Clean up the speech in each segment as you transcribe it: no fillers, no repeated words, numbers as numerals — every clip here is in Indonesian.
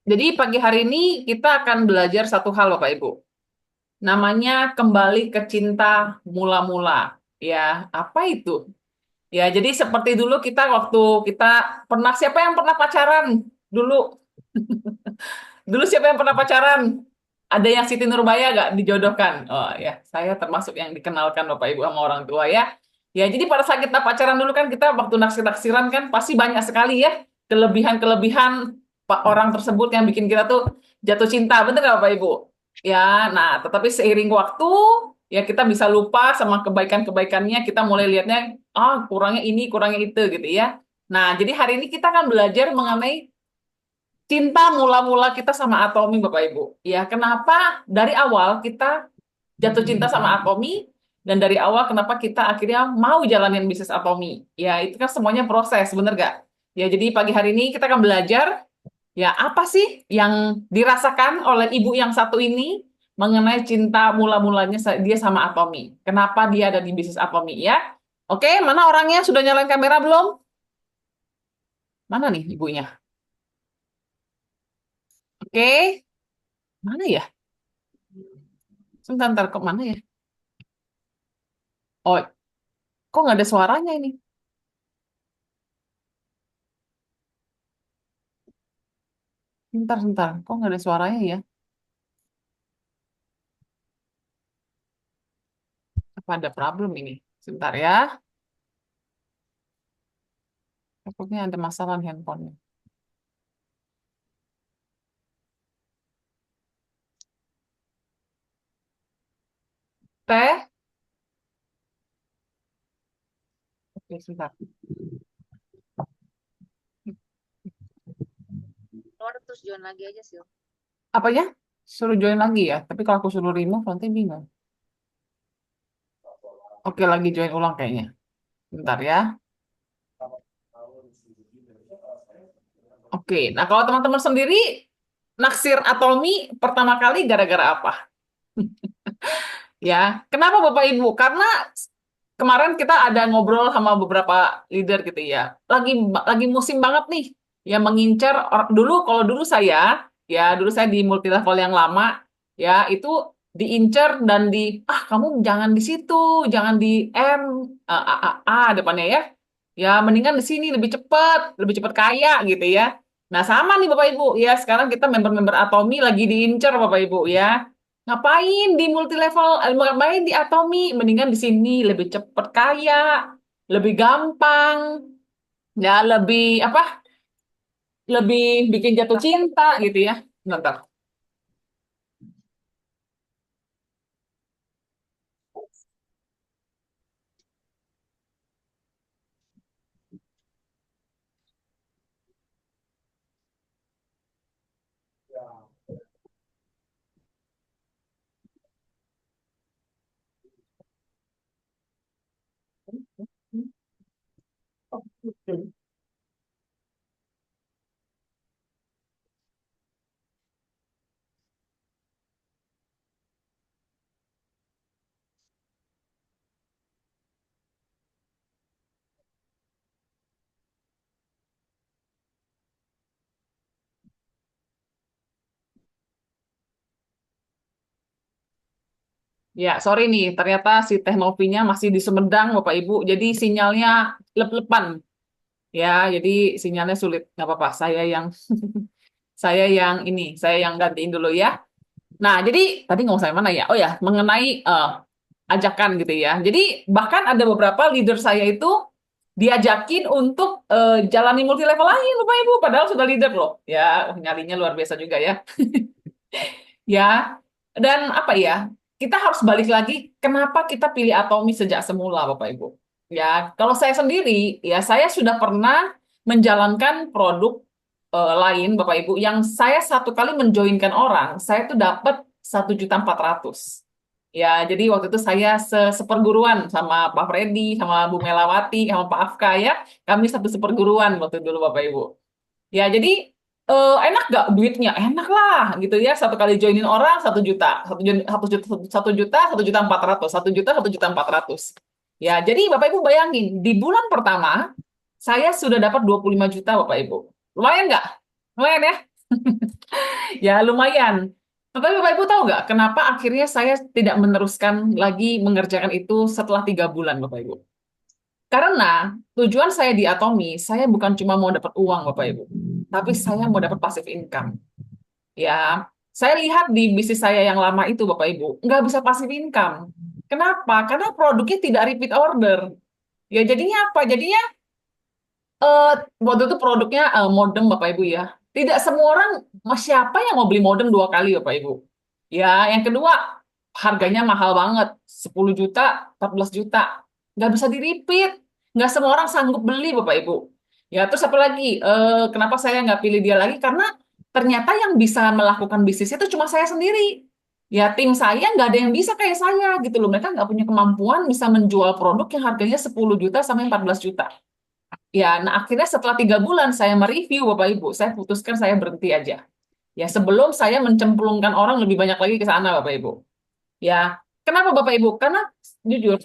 Jadi pagi hari ini kita akan belajar satu hal Bapak Ibu. Namanya kembali ke cinta mula-mula. Ya, apa itu? Ya, jadi seperti dulu kita waktu kita pernah, siapa yang pernah pacaran dulu? Dulu siapa yang pernah pacaran? Ada yang Siti Nurbaya gak dijodohkan? Oh ya, saya termasuk yang dikenalkan Bapak Ibu sama orang tua ya. Ya, jadi pada saat kita pacaran dulu kan kita waktu naksir-naksiran kan pasti banyak sekali ya kelebihan-kelebihan Pak orang tersebut yang bikin kita tuh jatuh cinta, bener nggak Bapak Ibu? Ya, nah tetapi seiring waktu ya kita bisa lupa sama kebaikan-kebaikannya, kita mulai lihatnya kurangnya ini, kurangnya itu gitu ya. Nah, jadi hari ini kita akan belajar mengenai cinta mula-mula kita sama Atomi, Bapak Ibu. Ya, kenapa dari awal kita jatuh cinta sama Atomi dan dari awal kenapa kita akhirnya mau jalanin bisnis Atomi. Ya, itu kan semuanya proses, bener gak? Ya, jadi pagi hari ini kita akan belajar ya apa sih yang dirasakan oleh ibu yang satu ini mengenai cinta mula-mulanya dia sama Atomi. Kenapa dia ada di bisnis Atomi ya? Oke, mana orangnya? Sudah nyalain kamera belum? Mana nih ibunya? Oke, mana ya? Sebentar, kok mana ya? Oh, kok nggak ada suaranya ini? Bentar, bentar. Kok nggak ada suaranya ya? Apa ada problem ini? Sebentar ya. Takutnya ada masalah di handphonenya. Teh? Oke, sebentar. Keluar terus join lagi aja sih. Apanya? Suruh join lagi ya? Tapi kalau aku suruh remove, nanti bingung. Oke, lagi join ulang kayaknya. Bentar ya. Oke, nah kalau teman-teman sendiri, naksir Atomi pertama kali gara-gara apa? Ya, kenapa Bapak Ibu? Karena kemarin kita ada ngobrol sama beberapa leader gitu ya. Lagi musim banget nih yang mengincar dulu kalau dulu saya dulu saya di multi level yang lama ya itu diincar dan kamu jangan di situ, jangan di M depannya ya. Ya mendingan di sini lebih cepat kaya gitu ya. Nah, sama nih Bapak Ibu ya, sekarang kita member-member Atomi lagi diincar Bapak Ibu ya. Ngapain di multi level, ngapain di Atomi? Mendingan di sini lebih cepat kaya, lebih gampang, ya lebih apa? Lebih bikin jatuh cinta gitu ya. Bentar. Ya, sorry nih, ternyata si Teknovinya masih di Sumedang, Bapak Ibu. Jadi sinyalnya lep-lepan. Ya, jadi sinyalnya sulit. Nggak apa-apa, saya yang gantiin dulu ya. Nah, jadi tadi ngomong saya mana ya? Oh ya, mengenai ajakan gitu ya. Jadi bahkan ada beberapa leader saya itu diajakin untuk jalani multi level lain, Bapak Ibu, padahal sudah leader loh. Ya, nyalinya luar biasa juga ya. Ya, dan apa ya? Kita harus balik lagi kenapa kita pilih Atomi sejak semula, Bapak Ibu. Ya, kalau saya sendiri, ya saya sudah pernah menjalankan produk lain, Bapak Ibu, yang saya satu kali menjoinkan orang, saya tuh dapat 1.400.000. Ya, jadi waktu itu saya seperguruan sama Pak Freddy, sama Bu Melawati, sama Pak Afka ya. Kami satu seperguruan waktu dulu, Bapak Ibu. Ya, jadi enak gak duitnya? Enak lah, gitu ya. Satu kali joinin orang 1 juta, 1 juta, 1 juta, 1.400.000, 1 juta, 1.400.000. Ya, jadi Bapak Ibu bayangin, di bulan pertama saya sudah dapat 25 juta, Bapak Ibu. Lumayan nggak? Lumayan ya? Ya, lumayan. Tapi Bapak Ibu tahu nggak, kenapa akhirnya saya tidak meneruskan lagi mengerjakan itu setelah 3 bulan, Bapak Ibu? Karena tujuan saya di Atomi, saya bukan cuma mau dapat uang, Bapak Ibu, tapi saya mau dapat passive income. Ya, saya lihat di bisnis saya yang lama itu, Bapak Ibu, nggak bisa passive income. Kenapa? Karena produknya tidak repeat order. Ya, jadinya apa? Jadinya eh, waktu itu produknya modem, Bapak Ibu ya. Tidak semua orang, siapa yang mau beli modem 2 kali, Bapak Ibu? Ya, yang kedua, harganya mahal banget. 10 juta, 14 juta. Nggak bisa di-repeat. Nggak semua orang sanggup beli, Bapak Ibu. Ya, terus apa lagi? Kenapa saya nggak pilih dia lagi? Karena ternyata yang bisa melakukan bisnis itu cuma saya sendiri. Ya, tim saya nggak ada yang bisa kayak saya gitu loh. Mereka nggak punya kemampuan bisa menjual produk yang harganya 10 juta sampai 14 juta. Ya, nah akhirnya setelah 3 bulan saya mereview Bapak Ibu, saya putuskan saya berhenti aja. Ya, sebelum saya mencemplungkan orang lebih banyak lagi ke sana Bapak Ibu. Ya, kenapa Bapak Ibu? Karena jujur,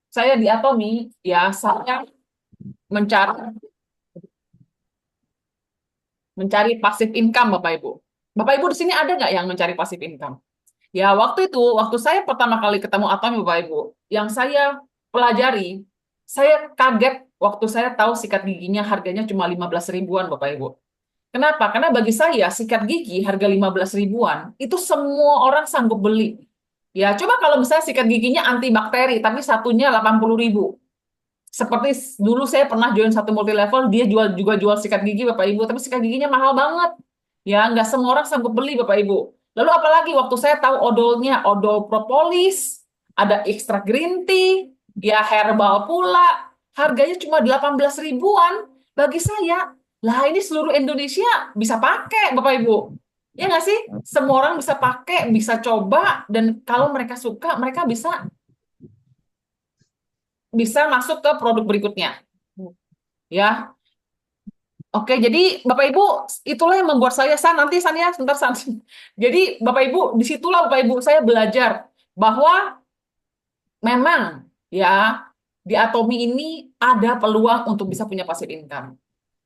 saya di Atomi, ya saya mencari mencari passive income Bapak Ibu. Bapak Ibu di sini ada nggak yang mencari passive income? Ya, waktu saya pertama kali ketemu Atomi Bapak Ibu, yang saya pelajari, saya kaget waktu saya tahu sikat giginya harganya cuma 15 ribuan Bapak Ibu. Kenapa? Karena bagi saya sikat gigi harga 15 ribuan itu semua orang sanggup beli. Ya, coba kalau misalnya sikat giginya antibakteri tapi satunya 80 ribu. Seperti dulu saya pernah join satu multi level, dia juga jual sikat gigi Bapak Ibu, tapi sikat giginya mahal banget. Ya, nggak semua orang sanggup beli Bapak Ibu. Lalu apalagi waktu saya tahu odolnya, odol propolis, ada extra green tea, ya herbal pula, harganya cuma 18 ribuan. Bagi saya, lah ini seluruh Indonesia bisa pakai Bapak Ibu. Ya nggak sih? Semua orang bisa pakai, bisa coba, dan kalau mereka suka, mereka bisa bisa masuk ke produk berikutnya. Ya, oke, jadi Bapak Ibu, itulah yang membuat saya nanti San ya, sebentar San. Jadi Bapak Ibu, disitulah Bapak Ibu saya belajar bahwa memang ya di Atomi ini ada peluang untuk bisa punya passive income.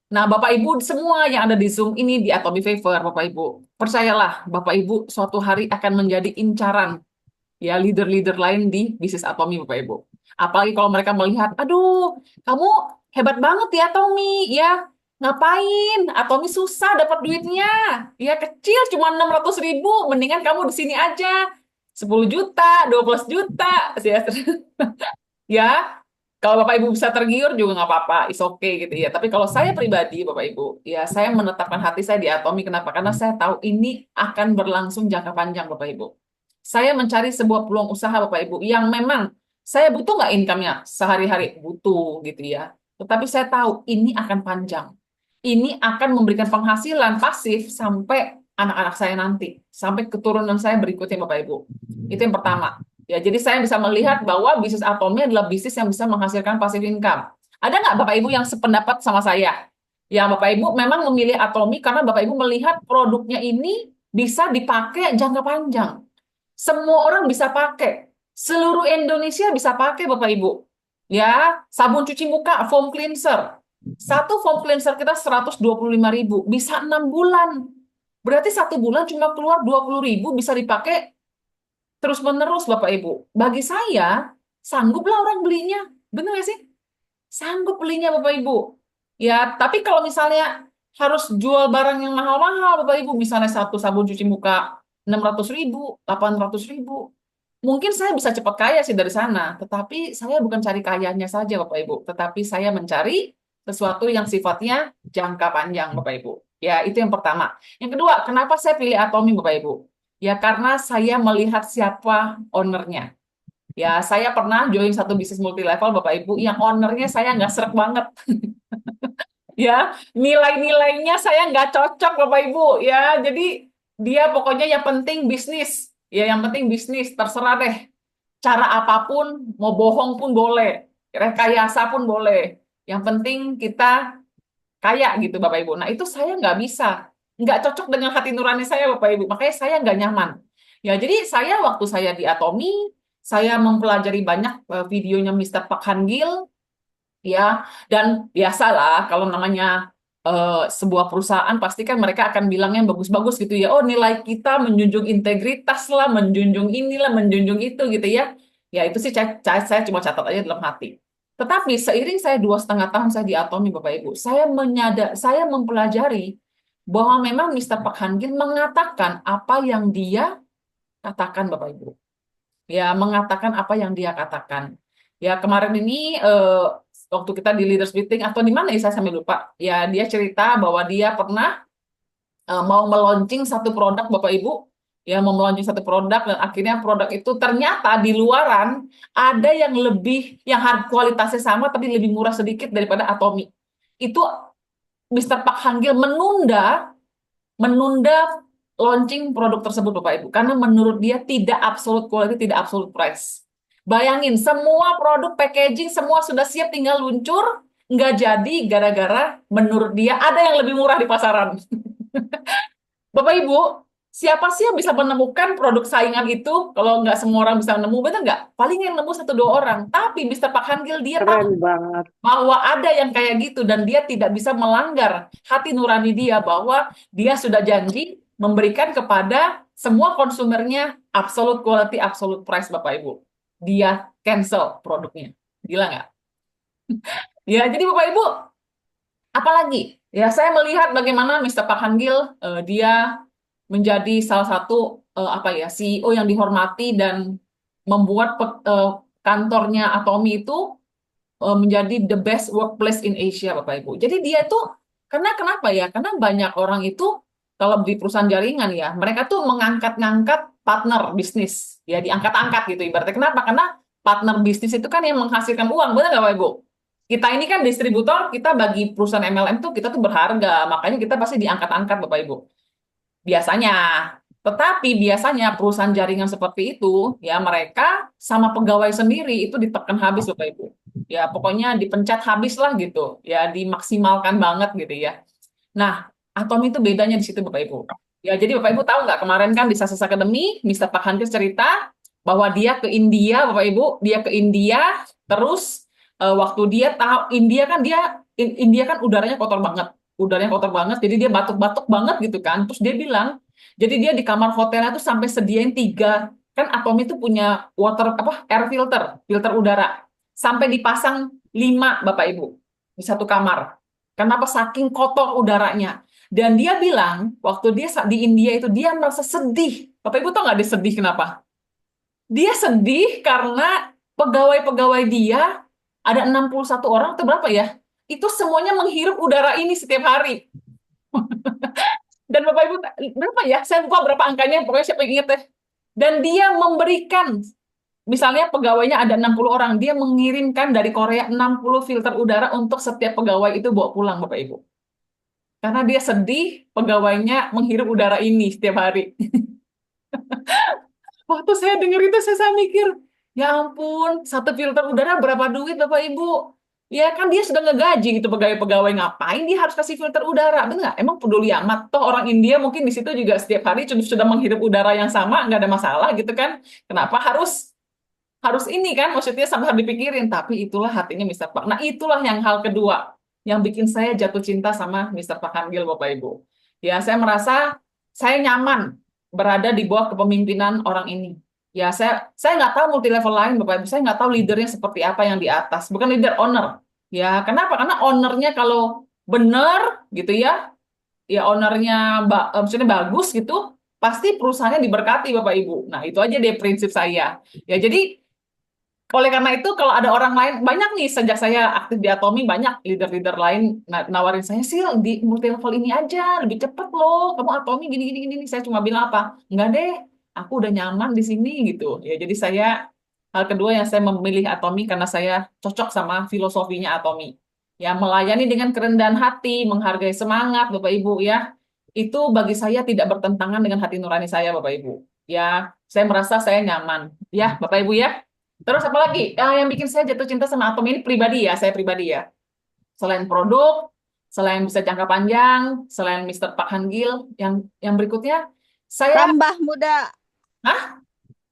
Nah, Bapak Ibu semua yang ada di Zoom ini di Atomi Favor, Bapak Ibu, percayalah Bapak Ibu suatu hari akan menjadi incaran ya leader-leader lain di bisnis Atomi, Bapak Ibu. Apalagi kalau mereka melihat, aduh, kamu hebat banget ya Tommy, ya ngapain? Atomi susah dapat duitnya, ya kecil cuma 600 ribu, mendingan kamu di sini aja, 10 juta, 12 juta, ya, ya. Kalau Bapak Ibu bisa tergiur juga nggak apa-apa, is okay gitu ya. Tapi kalau saya pribadi, Bapak Ibu, ya saya menetapkan hati saya di Atomi. Kenapa? Karena saya tahu ini akan berlangsung jangka panjang, Bapak Ibu. Saya mencari sebuah peluang usaha, Bapak Ibu, yang memang saya butuh nggak income-nya sehari-hari? Butuh gitu ya. Tetapi saya tahu ini akan panjang. Ini akan memberikan penghasilan pasif sampai anak-anak saya nanti, sampai keturunan saya berikutnya, Bapak Ibu. Itu yang pertama. Ya, jadi saya bisa melihat bahwa bisnis Atomi adalah bisnis yang bisa menghasilkan passive income. Ada nggak Bapak Ibu yang sependapat sama saya? Ya, Bapak Ibu memang memilih Atomi karena Bapak Ibu melihat produknya ini bisa dipakai jangka panjang. Semua orang bisa pakai. Seluruh Indonesia bisa pakai, Bapak Ibu. Ya, sabun cuci muka, foam cleanser. Satu foam cleanser kita 125 ribu, bisa 6 bulan. Berarti 1 bulan cuma keluar 20 ribu, bisa dipakai terus-menerus, Bapak Ibu. Bagi saya, sangguplah orang belinya. Benar nggak sih? Sanggup belinya, Bapak Ibu. Ya, tapi kalau misalnya harus jual barang yang mahal-mahal, Bapak Ibu, misalnya satu sabun cuci muka 600 ribu, 800 ribu, mungkin saya bisa cepat kaya sih dari sana. Tetapi saya bukan cari kayanya saja, Bapak Ibu. Tetapi saya mencari sesuatu yang sifatnya jangka panjang, Bapak Ibu. Ya, itu yang pertama. Yang kedua, kenapa saya pilih Atomi, Bapak Ibu? Ya, karena saya melihat siapa ownernya. Ya, saya pernah join satu bisnis multi level, Bapak Ibu, yang ownernya saya nggak srek banget. Ya, nilai-nilainya saya nggak cocok, Bapak Ibu. Ya, jadi dia pokoknya yang penting bisnis. Ya, yang penting bisnis, terserah deh. Cara apapun, mau bohong pun boleh, rekayasa pun boleh. Yang penting kita kaya gitu, Bapak Ibu. Nah, itu saya nggak bisa. Nggak cocok dengan hati nurani saya, Bapak Ibu. Makanya saya nggak nyaman. Ya, jadi saya waktu saya di Atomi, saya mempelajari banyak videonya Mr. Park Han Gil, ya, dan biasalah kalau namanya sebuah perusahaan pasti kan mereka akan bilang yang bagus-bagus gitu ya. Oh, nilai kita menjunjung integritas lah, menjunjung inilah, menjunjung itu gitu ya. Ya itu sih saya cuma catat aja dalam hati. Tetapi seiring saya 2,5 tahun saya di Atomi Bapak Ibu, saya mempelajari bahwa memang Mr. Park Han Gil mengatakan apa yang dia katakan Bapak Ibu. Ya, mengatakan apa yang dia katakan. Ya, kemarin ini waktu kita di leaders meeting atau di mana ya saya sampai lupa. Ya, dia cerita bahwa dia pernah mau meluncing satu produk Bapak Ibu. Ya, mau meluncing satu produk dan akhirnya produk itu ternyata di luaran ada yang lebih yang harga kualitasnya sama tapi lebih murah sedikit daripada Atomi. Itu Mr. Park Hang-gil menunda menunda launching produk tersebut Bapak Ibu karena menurut dia tidak absolute quality, tidak absolute price. Bayangin semua produk packaging semua sudah siap tinggal luncur, nggak jadi gara-gara menurut dia ada yang lebih murah di pasaran. Bapak Ibu, siapa sih yang bisa menemukan produk saingan itu kalau nggak semua orang bisa nemu, betul nggak? Paling yang nemu satu dua orang. Tapi Mr. Park Han-gil dia Keren tahu banget. bahwa ada yang kayak gitu dan dia tidak bisa melanggar hati nurani dia bahwa dia sudah janji memberikan kepada semua konsumernya absolute quality, absolute price Bapak Ibu. Dia cancel produknya. Gila nggak? Ya, jadi Bapak Ibu, apalagi? Ya, saya melihat bagaimana Mr. Park Han-gil dia menjadi salah satu apa ya CEO yang dihormati dan membuat kantornya Atomi itu menjadi the best workplace in Asia, Bapak Ibu. Jadi dia itu karena kenapa ya? Karena banyak orang itu kalau di perusahaan jaringan ya, mereka tuh mengangkat-ngangkat partner bisnis, ya diangkat-angkat gitu ibaratnya. Kenapa? Karena partner bisnis itu kan yang menghasilkan uang, benar nggak Bapak Ibu? Kita ini kan distributor, kita bagi perusahaan MLM tuh kita tuh berharga, makanya kita pasti diangkat-angkat Bapak Ibu. Biasanya. Tetapi biasanya perusahaan jaringan seperti itu, ya mereka sama pegawai sendiri itu ditekan habis Bapak Ibu. Ya pokoknya dipencet habis lah gitu. Ya dimaksimalkan banget gitu ya. Nah, Atom itu bedanya di situ Bapak Ibu. Ya jadi Bapak Ibu tahu nggak kemarin kan di Success Academy, Mr. Pak Hankis cerita bahwa dia ke India Bapak Ibu, dia ke India terus waktu dia tahu India kan udaranya kotor banget. Udaranya kotor banget, jadi dia batuk-batuk banget gitu kan. Terus dia bilang, jadi dia di kamar hotelnya tuh sampai sediain tiga, kan Atom itu punya air filter, filter udara, sampai dipasang 5 Bapak Ibu di satu kamar. Kenapa saking kotor udaranya? Dan dia bilang waktu dia di India itu dia merasa sedih. Bapak Ibu tahu nggak dia sedih kenapa? Dia sedih karena pegawai-pegawai dia ada 61 orang atau berapa ya? Itu semuanya menghirup udara ini setiap hari. Dan Bapak Ibu, berapa ya? Saya lupa berapa angkanya, pokoknya siapa yang ingat deh. Dan dia memberikan, misalnya pegawainya ada 60 orang, dia mengirimkan dari Korea 60 filter udara untuk setiap pegawai itu bawa pulang, Bapak Ibu. Karena dia sedih, pegawainya menghirup udara ini setiap hari. Waktu saya dengar itu, saya mikir, ya ampun, satu filter udara berapa duit, Bapak Ibu? Ya kan dia sudah ngegaji gitu pegawai-pegawai, ngapain dia harus kasih filter udara? Benar nggak? Emang peduli amat. Toh orang India mungkin di situ juga setiap hari sudah menghirup udara yang sama, nggak ada masalah gitu kan? Kenapa harus harus ini kan? Maksudnya sampai harus dipikirin. Tapi itulah hatinya Mister Park. Nah itulah yang hal kedua yang bikin saya jatuh cinta sama Mister Park Han-gil, Bapak Ibu. Ya saya merasa saya nyaman berada di bawah kepemimpinan orang ini. Ya, saya nggak tahu multi level lain, Bapak Ibu. Saya nggak tahu leadernya seperti apa yang di atas. Bukan leader, owner. Ya, kenapa? Karena ownernya kalau benar gitu ya, ya ownernya maksudnya bagus gitu, pasti perusahaannya diberkati, Bapak Ibu. Nah, itu aja deh prinsip saya. Ya, jadi oleh karena itu, kalau ada orang lain, banyak nih sejak saya aktif di Atomi, banyak leader-leader lain nawarin saya, sih di multi level ini aja, lebih cepet loh, kamu Atomi gini-gini. Gini. Saya cuma bilang apa? Enggak deh, aku udah nyaman di sini gitu. Ya, jadi hal kedua yang saya memilih Atomi karena saya cocok sama filosofinya Atomi. Ya, melayani dengan kerendahan hati, menghargai semangat, Bapak Ibu ya. Itu bagi saya tidak bertentangan dengan hati nurani saya, Bapak Ibu. Ya, saya merasa saya nyaman. Ya, Bapak Ibu ya. Terus apa lagi? Yang bikin saya jatuh cinta sama Atom ini pribadi ya, saya pribadi ya. Selain produk, selain bisa jangka panjang, selain Mr. Park Han-gil, yang berikutnya saya Tambah muda, Hah?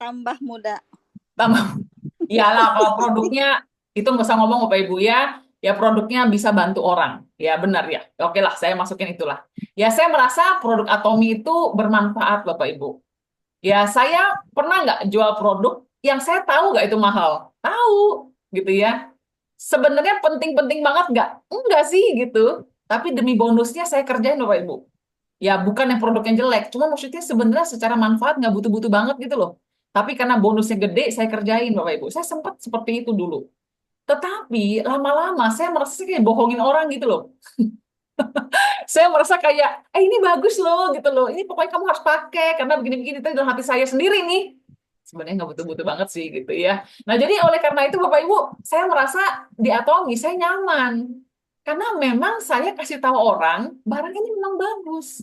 tambah muda. Tambah. Iyalah kalau produknya itu nggak usah ngomong Bapak Ibu ya. Ya produknya bisa bantu orang. Ya benar ya. Oke lah, saya masukin itulah. Ya saya merasa produk Atomi itu bermanfaat Bapak Ibu. Ya saya pernah nggak jual produk yang saya tahu nggak itu mahal. Tahu gitu ya. Sebenarnya penting-penting banget nggak? Enggak sih gitu. Tapi demi bonusnya saya kerjain Bapak Ibu. Ya bukan yang produk yang jelek, cuma maksudnya sebenarnya secara manfaat nggak butuh-butuh banget gitu loh. Tapi karena bonusnya gede, saya kerjain Bapak Ibu. Saya sempat seperti itu dulu. Tetapi lama-lama saya merasa kayak bohongin orang gitu loh. Saya merasa kayak, ini bagus loh gitu loh. Ini pokoknya kamu harus pakai karena begini-begini. Tapi dalam hati saya sendiri nih, sebenarnya nggak butuh-butuh banget sih gitu ya. Nah jadi oleh karena itu Bapak Ibu, saya merasa di Atomi saya nyaman. Karena memang saya kasih tahu orang, barang ini memang bagus.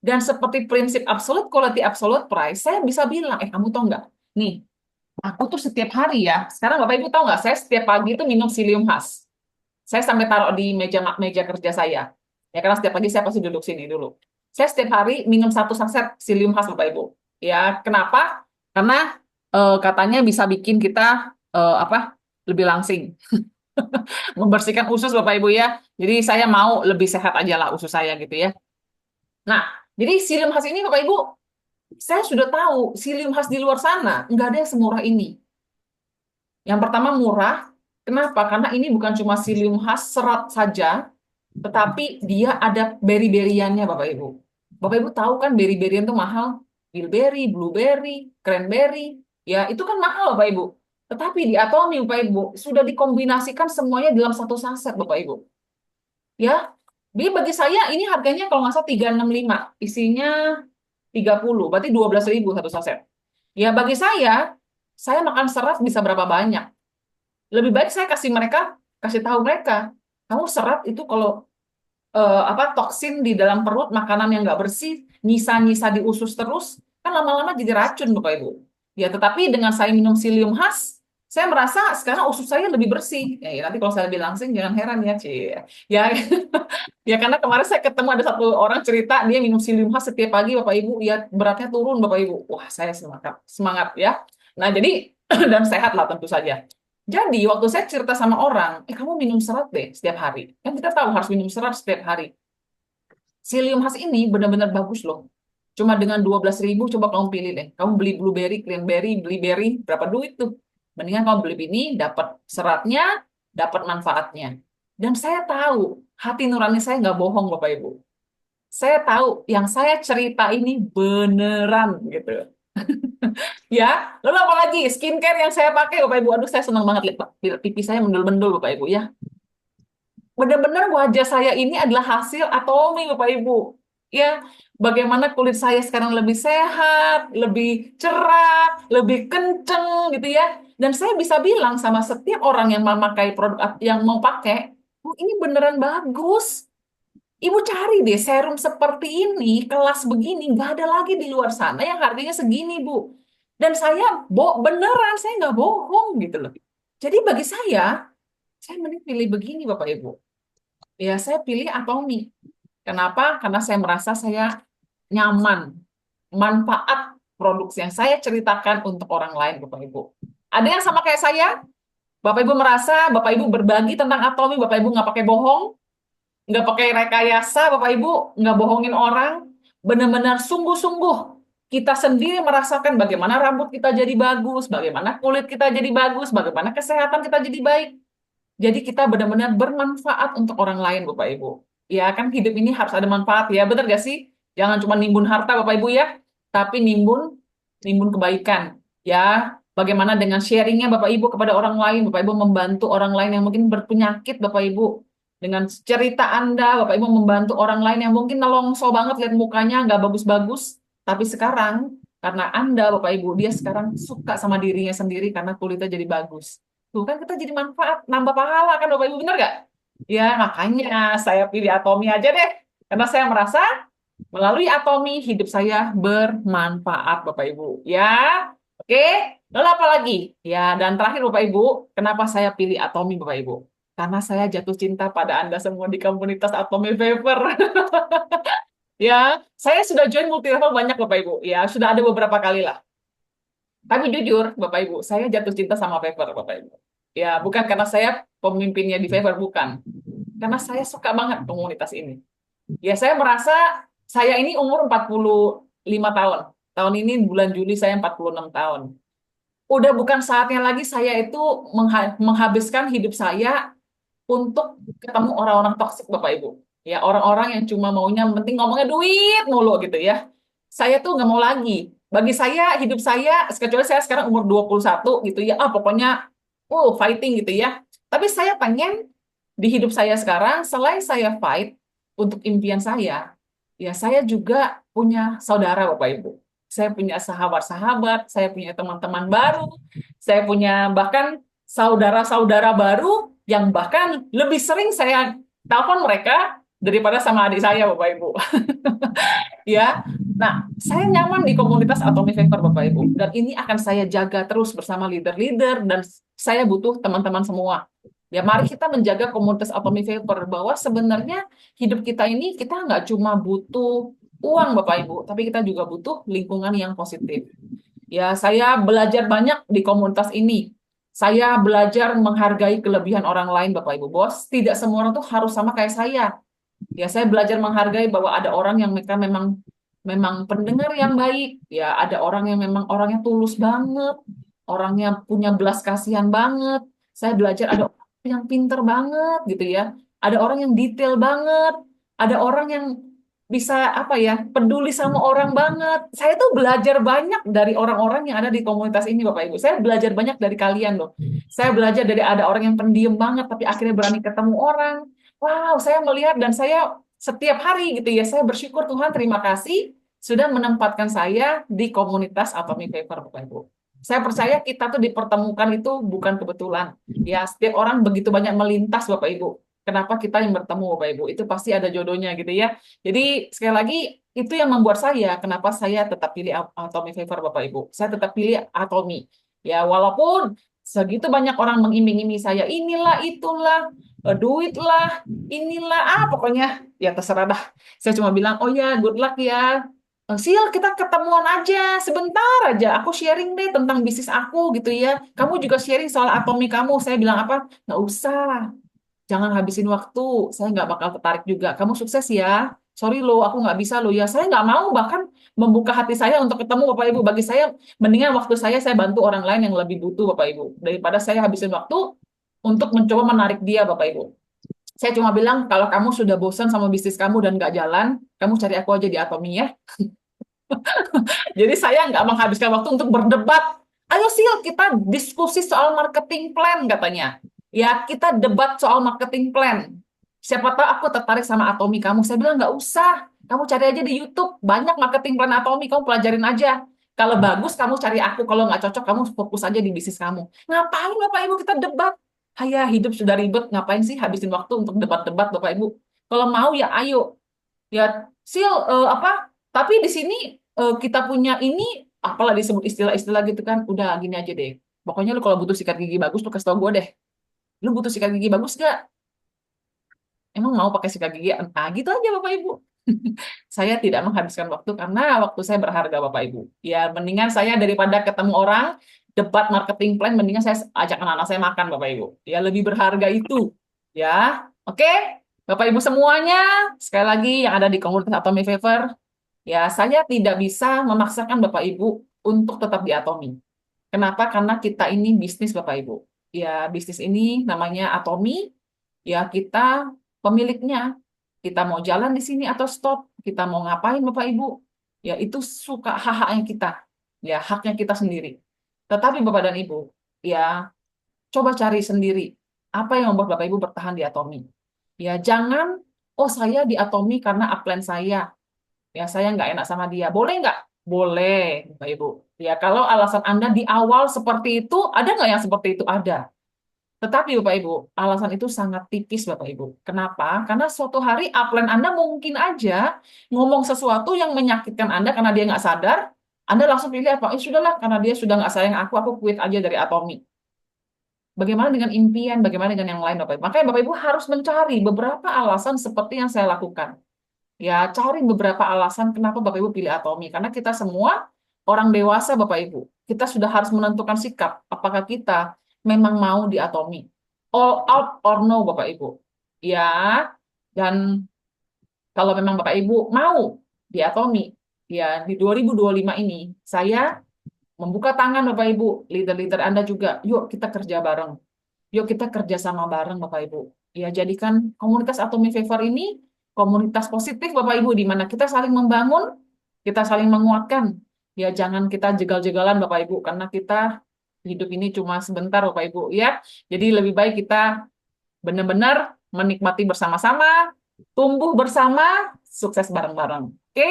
Dan seperti prinsip absolute quality, absolute price, saya bisa bilang, kamu tahu nggak? Nih, aku tuh setiap hari ya, sekarang Bapak Ibu tahu nggak, saya setiap pagi itu minum psyllium husk. Saya sampai taruh di meja meja kerja saya. Ya karena setiap pagi saya pasti duduk sini dulu. Saya setiap hari minum satu saset psyllium husk Bapak Ibu. Ya, kenapa? Karena katanya bisa bikin kita apa? Lebih langsing, membersihkan usus Bapak Ibu ya. Jadi saya mau lebih sehat aja lah usus saya gitu ya. Nah, jadi psyllium husk ini Bapak Ibu, saya sudah tahu psyllium husk di luar sana nggak ada yang semurah ini. Yang pertama murah, kenapa? Karena ini bukan cuma psyllium husk serat saja, tetapi dia ada berry-berryannya Bapak Ibu. Bapak Ibu tahu kan berry-berryan itu mahal? Bilberry, blueberry, cranberry, ya itu kan mahal Bapak Ibu. Tetapi di Atomi Bapak Ibu sudah dikombinasikan semuanya dalam satu saset Bapak Ibu. Ya, jadi bagi saya ini harganya kalau nggak salah 365, isinya 30, berarti 12.000 satu saset. Ya bagi saya makan serat bisa berapa banyak? Lebih baik saya kasih tahu mereka, kamu serat itu kalau apa toksin di dalam perut, makanan yang nggak bersih, nyisa-nyisa di usus terus, kan lama-lama jadi racun Bapak Ibu. Ya, tetapi dengan saya minum psyllium husk, saya merasa sekarang usus saya lebih bersih. Ya, nanti kalau saya lebih langsing, jangan heran ya, Cie. Ya, ya karena kemarin saya ketemu ada satu orang cerita dia minum psyllium husk setiap pagi Bapak Ibu, ya beratnya turun Bapak Ibu. Wah, saya semangat, semangat ya. Nah, jadi dan sehat lah tentu saja. Jadi waktu saya cerita sama orang, kamu minum serat deh setiap hari. Kan kita tahu harus minum serat setiap hari. Psyllium husk ini benar-benar bagus loh. Cuma dengan 12.000 coba kamu pilih deh. Kamu beli blueberry, cranberry, beli berry, berapa duit tuh? Mendingan kamu beli ini, dapat seratnya, dapat manfaatnya. Dan saya tahu, hati nurani saya nggak bohong Bapak Ibu. Saya tahu yang saya cerita ini beneran gitu. Ya, lalu apa lagi? Skincare yang saya pakai Bapak Ibu. Aduh, saya senang banget lihat pipi saya mendul-mendul Bapak Ibu ya. Benar-benar wajah saya ini adalah hasil Atomi, Bapak Ibu. Ya, bagaimana kulit saya sekarang lebih sehat, lebih cerah, lebih kenceng gitu ya. Dan saya bisa bilang sama setiap orang yang memakai produk yang mau pakai, "Oh, ini beneran bagus. Ibu cari deh serum seperti ini, kelas begini, nggak ada lagi di luar sana yang harganya segini, Bu." Dan saya beneran, saya nggak bohong gitu loh. Jadi bagi saya mending pilih begini, Bapak Ibu. Ya, saya pilih Atomi. Kenapa? Karena saya merasa saya nyaman. Manfaat produk yang saya ceritakan untuk orang lain, Bapak Ibu. Ada yang sama kayak saya? Bapak Ibu merasa, Bapak Ibu berbagi tentang Atomi, Bapak Ibu nggak pakai bohong, nggak pakai rekayasa, Bapak Ibu nggak bohongin orang, benar-benar sungguh-sungguh. Kita sendiri merasakan bagaimana rambut kita jadi bagus, bagaimana kulit kita jadi bagus, bagaimana kesehatan kita jadi baik. Jadi kita benar-benar bermanfaat untuk orang lain, Bapak Ibu. Ya kan hidup ini harus ada manfaat ya, benar gak sih? Jangan cuma nimbun harta, Bapak Ibu ya, tapi nimbun nimbun kebaikan. Ya, bagaimana dengan sharingnya Bapak Ibu kepada orang lain, Bapak Ibu membantu orang lain yang mungkin berpenyakit, Bapak Ibu. Dengan cerita Anda, Bapak Ibu membantu orang lain yang mungkin nelongso banget, lihat mukanya nggak bagus-bagus, tapi sekarang karena Anda, Bapak Ibu, dia sekarang suka sama dirinya sendiri karena kulitnya jadi bagus. Tuh kan kita jadi manfaat, nambah pahala kan Bapak Ibu, benar nggak? Ya makanya saya pilih Atomi aja deh. Karena saya merasa melalui Atomi hidup saya bermanfaat Bapak Ibu. Ya, oke. Lalu apa lagi? Ya, dan terakhir Bapak Ibu, kenapa saya pilih Atomi Bapak Ibu? Karena saya jatuh cinta pada Anda semua di komunitas Atomi Vapor. Ya, saya sudah join multi level banyak Bapak Ibu. Ya, sudah ada beberapa kali lah. Tapi jujur, Bapak Ibu, saya jatuh cinta sama paper, Bapak Ibu. Ya, bukan karena saya pemimpinnya di Favor, bukan. Karena saya suka banget komunitas ini. Ya, saya merasa saya ini umur 45 tahun. Tahun ini bulan Juli saya 46 tahun. Udah bukan saatnya lagi saya itu menghabiskan hidup saya untuk ketemu orang-orang toksik, Bapak Ibu. Ya, orang-orang yang cuma maunya yang penting ngomongnya duit mulu gitu ya. Saya tuh nggak mau lagi. Bagi saya, hidup saya, kecuali saya sekarang umur 21 gitu ya, pokoknya, fighting gitu ya. Tapi saya pengen di hidup saya sekarang, selain saya fight untuk impian ya saya juga punya saudara, Bapak Ibu. Saya punya sahabat-sahabat, saya punya teman-teman baru, saya punya bahkan saudara-saudara baru yang bahkan lebih sering saya telepon mereka daripada sama adik saya, Bapak Ibu. Ya. Nah, saya nyaman di komunitas Atomic Favor, Bapak Ibu. Dan ini akan saya jaga terus bersama leader-leader dan saya butuh teman-teman semua. Ya, mari kita menjaga komunitas Atomic Favor bahwa sebenarnya hidup kita ini kita nggak cuma butuh uang, Bapak Ibu, tapi kita juga butuh lingkungan yang positif. Ya, saya belajar banyak di komunitas ini. Saya belajar menghargai kelebihan orang lain, Bapak Ibu. Bos, tidak semua orang tuh harus sama kayak saya. Ya, saya belajar menghargai bahwa ada orang yang mereka memang memang pendengar yang baik. Ya, ada orang yang memang orangnya tulus banget, orangnya punya belas kasihan banget. Saya belajar ada orang yang pinter banget gitu ya. Ada orang yang detail banget. Ada orang yang bisa apa ya, peduli sama orang banget. Saya tuh belajar banyak dari orang-orang yang ada di komunitas ini, Bapak Ibu. Saya belajar banyak dari kalian loh. Saya belajar dari ada orang yang pendiam banget tapi akhirnya berani ketemu orang. Wow, saya melihat dan saya setiap hari gitu ya, saya bersyukur Tuhan, terima kasih sudah menempatkan saya di komunitas Atomic Favor, Bapak Ibu. Saya percaya kita tuh dipertemukan itu bukan kebetulan. Ya, setiap orang begitu banyak melintas, Bapak Ibu. Kenapa kita yang bertemu, Bapak Ibu? Itu pasti ada jodohnya gitu ya. Jadi, sekali lagi, itu yang membuat saya, kenapa saya tetap pilih Atomic Favor, Bapak Ibu. Saya tetap pilih Atomi. Ya, walaupun segitu banyak orang mengiming-iming saya, inilah, itulah, duit lah, inilah, pokoknya ya terserah dah. Saya cuma bilang, oh ya, good luck ya. Sil, kita ketemuan aja, sebentar aja. Aku sharing deh tentang bisnis aku gitu ya. Kamu juga sharing soal atomi kamu. Saya bilang apa? Nggak usah, jangan habisin waktu. Saya nggak bakal tertarik juga. Kamu sukses ya. Sorry loh, aku nggak bisa loh ya. Saya nggak mau bahkan membuka hati saya untuk ketemu Bapak Ibu. Bagi saya, mendingan waktu saya bantu orang lain yang lebih butuh Bapak Ibu. Daripada saya habisin waktu untuk mencoba menarik dia Bapak Ibu. Saya cuma bilang, kalau kamu sudah bosan sama bisnis kamu dan nggak jalan, kamu cari aku aja di Atomi ya. Jadi saya nggak menghabiskan waktu untuk berdebat. Ayo Sil, kita diskusi soal marketing plan katanya. Ya, kita debat soal marketing plan. Siapa tahu aku tertarik sama Atomi kamu. Saya bilang nggak usah. Kamu cari aja di YouTube. Banyak marketing plan Atomi, kamu pelajarin aja. Kalau bagus, kamu cari aku. Kalau nggak cocok, kamu fokus aja di bisnis kamu. Ngapain Bapak Ibu kita debat? Hayah, hidup sudah ribet. Ngapain sih habisin waktu untuk debat-debat Bapak Ibu? Kalau mau ya ayo. Ya, Sil, apa? Tapi di sini kita punya ini, apalah disebut istilah-istilah gitu kan. Udah gini aja deh. Pokoknya lu kalau butuh sikat gigi bagus, lu kasih tau gue deh. Lu butuh sikat gigi bagus gak? Emang mau pakai sikat gigi? Ah, gitu aja Bapak Ibu. Saya tidak menghabiskan waktu karena waktu saya berharga Bapak Ibu. Ya, mendingan saya daripada ketemu orang, debat marketing plan, mendingan saya ajak anak-anak saya makan Bapak Ibu. Ya, lebih berharga itu. Ya, oke? Bapak Ibu semuanya, sekali lagi yang ada di komunitas Atomy Favor, ya saya tidak bisa memaksakan Bapak Ibu untuk tetap di Atomy. Kenapa? Karena kita ini bisnis Bapak Ibu. Ya, bisnis ini namanya Atomy, ya kita pemiliknya. Kita mau jalan di sini atau stop, kita mau ngapain Bapak Ibu, ya itu suka hak-haknya kita, ya haknya kita sendiri. Tetapi Bapak dan Ibu, ya coba cari sendiri apa yang membuat Bapak Ibu bertahan di Atomy. Ya jangan, oh saya di Atomy karena upline saya nggak enak sama dia. Boleh nggak? Boleh, Bapak Ibu. Ya kalau alasan Anda di awal seperti itu, ada nggak yang seperti itu? Ada. Tetapi Bapak Ibu, alasan itu sangat tipis Bapak Ibu. Kenapa? Karena suatu hari upline Anda mungkin aja ngomong sesuatu yang menyakitkan Anda karena dia nggak sadar, Anda langsung pilih apa? Sudahlah, karena dia sudah nggak sayang aku quit aja dari Atomy. Bagaimana dengan impian? Bagaimana dengan yang lain Bapak Ibu? Makanya Bapak Ibu harus mencari beberapa alasan seperti yang saya lakukan. Ya, cari beberapa alasan kenapa Bapak Ibu pilih Atomy. Karena kita semua orang dewasa Bapak Ibu. Kita sudah harus menentukan sikap. Apakah kita memang mau diatomi. All out or no, Bapak Ibu. Ya, dan kalau memang Bapak Ibu mau diatomi, ya di 2025 ini, saya membuka tangan Bapak Ibu, leader-leader Anda juga, yuk kita kerja bareng. Yuk kita kerja sama bareng Bapak Ibu. Ya, jadikan komunitas Atomi Favor ini komunitas positif Bapak Ibu, di mana kita saling membangun, kita saling menguatkan. Ya, jangan kita jegal-jegalan Bapak Ibu, karena kita hidup ini cuma sebentar Bapak Ibu ya. Jadi lebih baik kita benar-benar menikmati bersama-sama, tumbuh bersama, sukses bareng-bareng. Oke?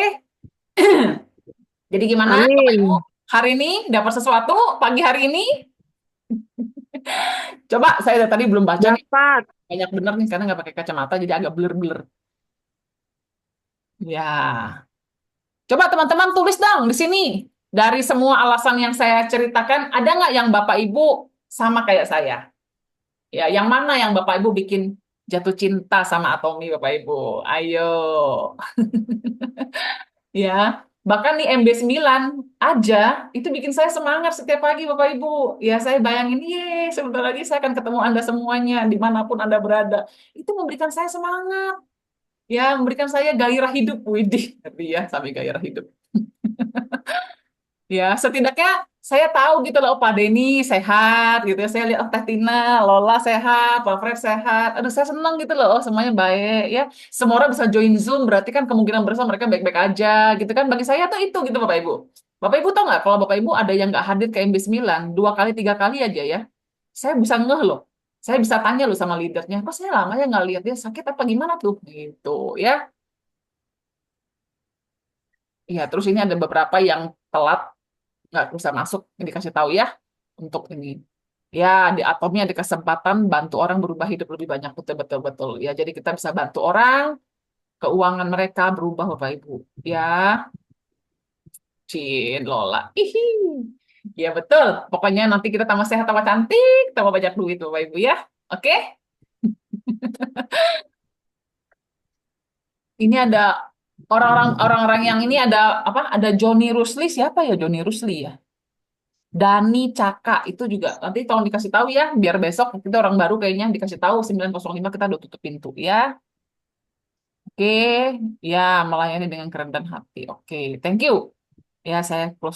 Jadi gimana Bapak Ibu? Amin. Hari ini dapat sesuatu pagi hari ini? Coba saya dari tadi belum baca nih. Dapat. Banyak bener nih karena nggak pakai kacamata jadi agak blur-blur. Ya, coba teman-teman tulis dong di sini. Dari semua alasan yang saya ceritakan, ada nggak yang Bapak Ibu sama kayak saya? Ya, yang mana yang Bapak Ibu bikin jatuh cinta sama Atomi Bapak Ibu? Ayo. Ya, bahkan nih MB9 aja itu bikin saya semangat setiap pagi Bapak Ibu. Ya, saya bayangin, ye, sebentar lagi saya akan ketemu Anda semuanya dimanapun Anda berada. Itu memberikan saya semangat. Ya, memberikan saya gairah hidup. Widih, tapi ya, sampai gairah hidup. Ya, setidaknya saya tahu gitu loh, oh, Pak Denny sehat gitu ya. Saya lihat oh, Teh Tina, Lola sehat, Pak Fred sehat. Aduh, saya senang gitu loh, oh, semuanya baik ya. Semua orang bisa join Zoom, berarti kan kemungkinan besar mereka baik-baik aja gitu kan. Bagi saya tuh itu gitu Bapak Ibu. Bapak Ibu tahu nggak kalau Bapak Ibu ada yang nggak hadir ke MB9 dua kali, tiga kali aja ya. Saya bisa ngeh loh. Saya bisa tanya loh sama leadernya, kok saya lama ya nggak lihat dia sakit apa gimana tuh gitu ya. Iya, terus ini ada beberapa yang telat nggak bisa masuk dikasih tahu ya untuk ini ya di Atomnya ada kesempatan bantu orang berubah hidup lebih banyak betul betul betul ya jadi kita bisa bantu orang keuangan mereka berubah Bapak Ibu ya Cin Lola Ihi. Ya betul pokoknya nanti kita tambah sehat tambah cantik tambah banyak duit Bapak Ibu ya oke ini ada orang-orang yang ini ada apa ada Joni Rusli siapa ya Joni Rusli ya Dani Caka itu juga nanti tolong dikasih tahu ya biar besok kita orang baru kayaknya dikasih tahu 9:05 kita udah tutup pintu ya. Oke, ya melayani dengan kerendahan hati. Oke, thank you. Ya saya close